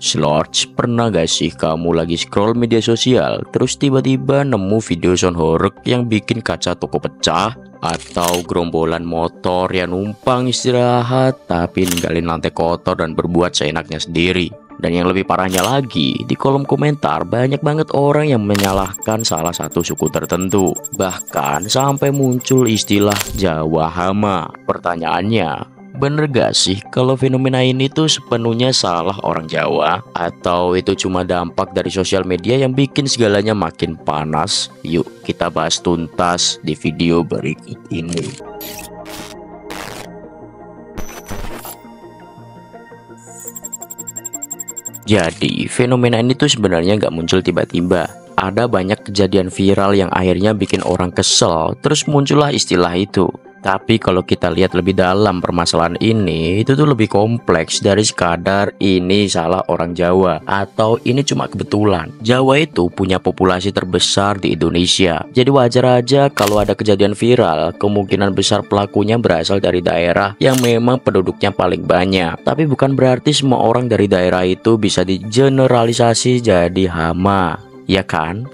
Slords, pernah gak sih kamu lagi scroll media sosial terus tiba-tiba nemu video sound horeg yang bikin kaca toko pecah? Atau gerombolan motor yang numpang istirahat tapi ninggalin lantai kotor dan berbuat seenaknya sendiri? Dan yang lebih parahnya lagi, di kolom komentar banyak banget orang yang menyalahkan salah satu suku tertentu. Bahkan sampai muncul istilah Jawa Hama. Pertanyaannya, bener gak sih kalau fenomena ini tuh sepenuhnya salah orang Jawa? Atau itu cuma dampak dari sosial media yang bikin segalanya makin panas? Yuk kita bahas tuntas di video berikut ini. Jadi fenomena ini tuh sebenarnya nggak muncul tiba-tiba. Ada banyak kejadian viral yang akhirnya bikin orang kesel, terus muncullah istilah itu. Tapi kalau kita lihat lebih dalam permasalahan ini, itu tuh lebih kompleks dari sekadar ini salah orang Jawa atau ini cuma kebetulan. Jawa itu punya populasi terbesar di Indonesia. Jadi wajar aja kalau ada kejadian viral, kemungkinan besar pelakunya berasal dari daerah yang memang penduduknya paling banyak. Tapi bukan berarti semua orang dari daerah itu bisa digeneralisasi jadi hama, ya kan?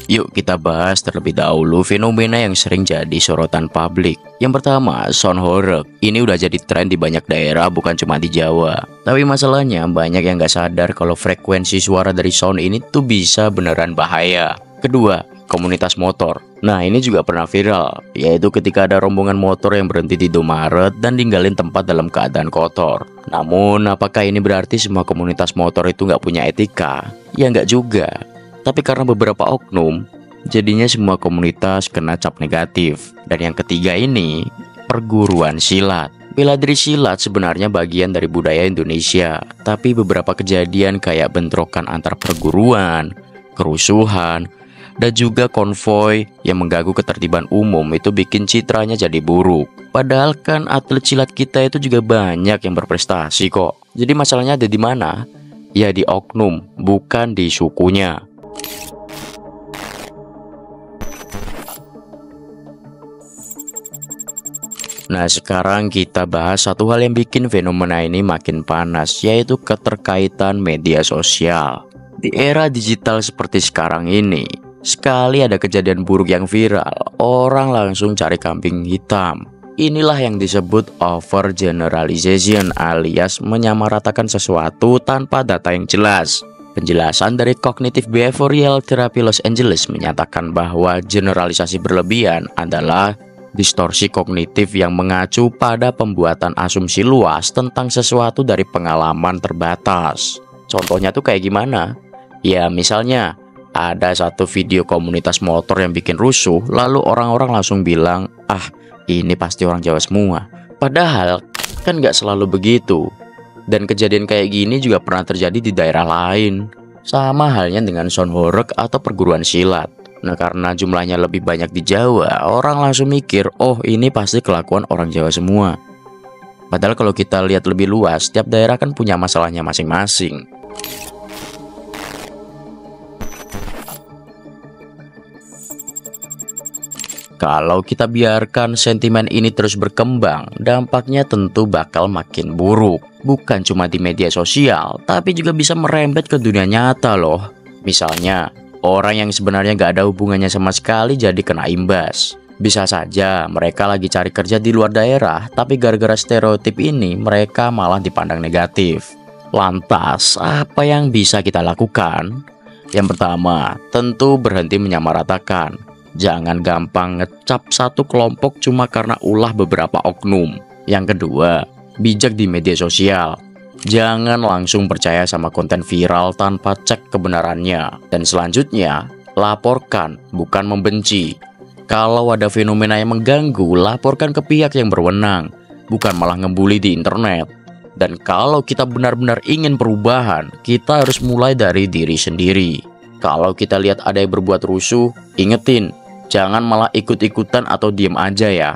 Yuk kita bahas terlebih dahulu fenomena yang sering jadi sorotan publik. Yang pertama, sound horeg. Ini udah jadi tren di banyak daerah, bukan cuma di Jawa. Tapi masalahnya banyak yang gak sadar kalau frekuensi suara dari sound ini tuh bisa beneran bahaya. Kedua, komunitas motor. Nah ini juga pernah viral, yaitu ketika ada rombongan motor yang berhenti di Indomaret dan ninggalin tempat dalam keadaan kotor. Namun apakah ini berarti semua komunitas motor itu nggak punya etika? Ya nggak juga. Tapi karena beberapa oknum, jadinya semua komunitas kena cap negatif. Dan yang ketiga ini, perguruan silat. Bela diri silat sebenarnya bagian dari budaya Indonesia. Tapi beberapa kejadian kayak bentrokan antar perguruan, kerusuhan, dan juga konvoi yang mengganggu ketertiban umum itu bikin citranya jadi buruk. Padahal kan atlet silat kita itu juga banyak yang berprestasi kok. Jadi masalahnya ada di mana? Ya di oknum, bukan di sukunya. Nah sekarang kita bahas satu hal yang bikin fenomena ini makin panas, yaitu keterkaitan media sosial. Di era digital seperti sekarang ini, sekali ada kejadian buruk yang viral, orang langsung cari kambing hitam. Inilah yang disebut overgeneralization alias menyamaratakan sesuatu tanpa data yang jelas. Penjelasan dari Cognitive Behavioral Therapy Los Angeles menyatakan bahwa generalisasi berlebihan adalah distorsi kognitif yang mengacu pada pembuatan asumsi luas tentang sesuatu dari pengalaman terbatas. Contohnya tuh kayak gimana? Ya misalnya ada satu video komunitas motor yang bikin rusuh, lalu orang-orang langsung bilang, ah ini pasti orang Jawa semua. Padahal kan nggak selalu begitu. Dan kejadian kayak gini juga pernah terjadi di daerah lain. Sama halnya dengan sound horeg atau perguruan silat. Nah karena jumlahnya lebih banyak di Jawa, orang langsung mikir, oh ini pasti kelakuan orang Jawa semua. Padahal kalau kita lihat lebih luas, setiap daerah kan punya masalahnya masing-masing. Kalau kita biarkan sentimen ini terus berkembang, dampaknya tentu bakal makin buruk. Bukan cuma di media sosial, tapi juga bisa merembet ke dunia nyata loh. Misalnya, orang yang sebenarnya gak ada hubungannya sama sekali jadi kena imbas. Bisa saja mereka lagi cari kerja di luar daerah, tapi gara-gara stereotip ini mereka malah dipandang negatif. Lantas, apa yang bisa kita lakukan? Yang pertama, tentu berhenti menyamaratakan. Jangan gampang ngecap satu kelompok cuma karena ulah beberapa oknum. Yang kedua, bijak di media sosial. Jangan langsung percaya sama konten viral tanpa cek kebenarannya. Dan selanjutnya, laporkan, bukan membenci. Kalau ada fenomena yang mengganggu, laporkan ke pihak yang berwenang, bukan malah ngebully di internet. Dan kalau kita benar-benar ingin perubahan, kita harus mulai dari diri sendiri. Kalau kita lihat ada yang berbuat rusuh, ingetin, jangan malah ikut-ikutan atau diem aja ya.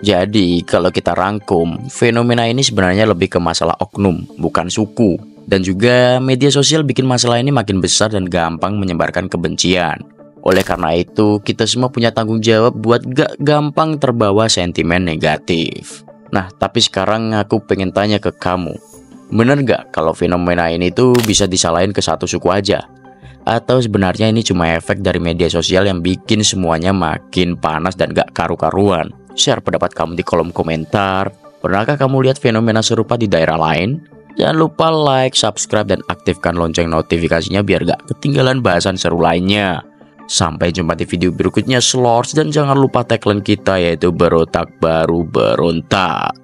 Jadi kalau kita rangkum, fenomena ini sebenarnya lebih ke masalah oknum, bukan suku. Dan juga media sosial bikin masalah ini makin besar dan gampang menyebarkan kebencian. Oleh karena itu, kita semua punya tanggung jawab buat gak gampang terbawa sentimen negatif. Nah, tapi sekarang aku pengen tanya ke kamu. Bener gak kalau fenomena ini tuh bisa disalahin ke satu suku aja? Atau sebenarnya ini cuma efek dari media sosial yang bikin semuanya makin panas dan gak karu-karuan? Share pendapat kamu di kolom komentar. Pernahkah kamu lihat fenomena serupa di daerah lain? Jangan lupa like, subscribe, dan aktifkan lonceng notifikasinya biar gak ketinggalan bahasan seru lainnya. Sampai jumpa di video berikutnya, Slords, dan jangan lupa tagline kita yaitu berotak baru berontak.